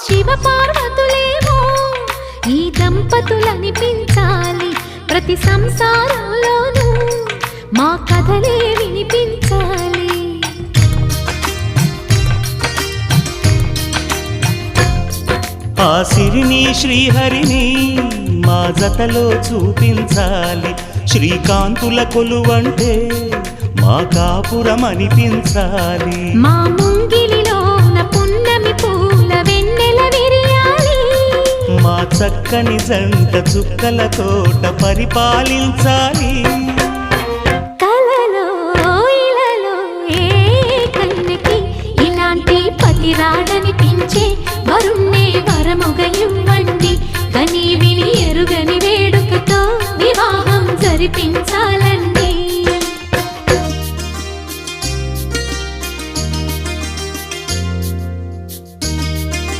శివ పార్వతులేమో ఈ దంపతులనిపించాలి ప్రతి సంసారంలోనూ మా కథలే వినిపించాలి ఆ సిరిని శ్రీహరిని మా జతలో చూపించాలి శ్రీకాంతుల కొలువంటే మా కాపురం అనిపించాలి మా ముంగిలిలోన పున్నమి పూల వెన్నెల విరియాలి మా చక్కని జంట చుక్కల తోట పరిపాలించాలి కలలో ఇలలో ఏ కన్నకి ఇలాంటి పతి రాడనిపించే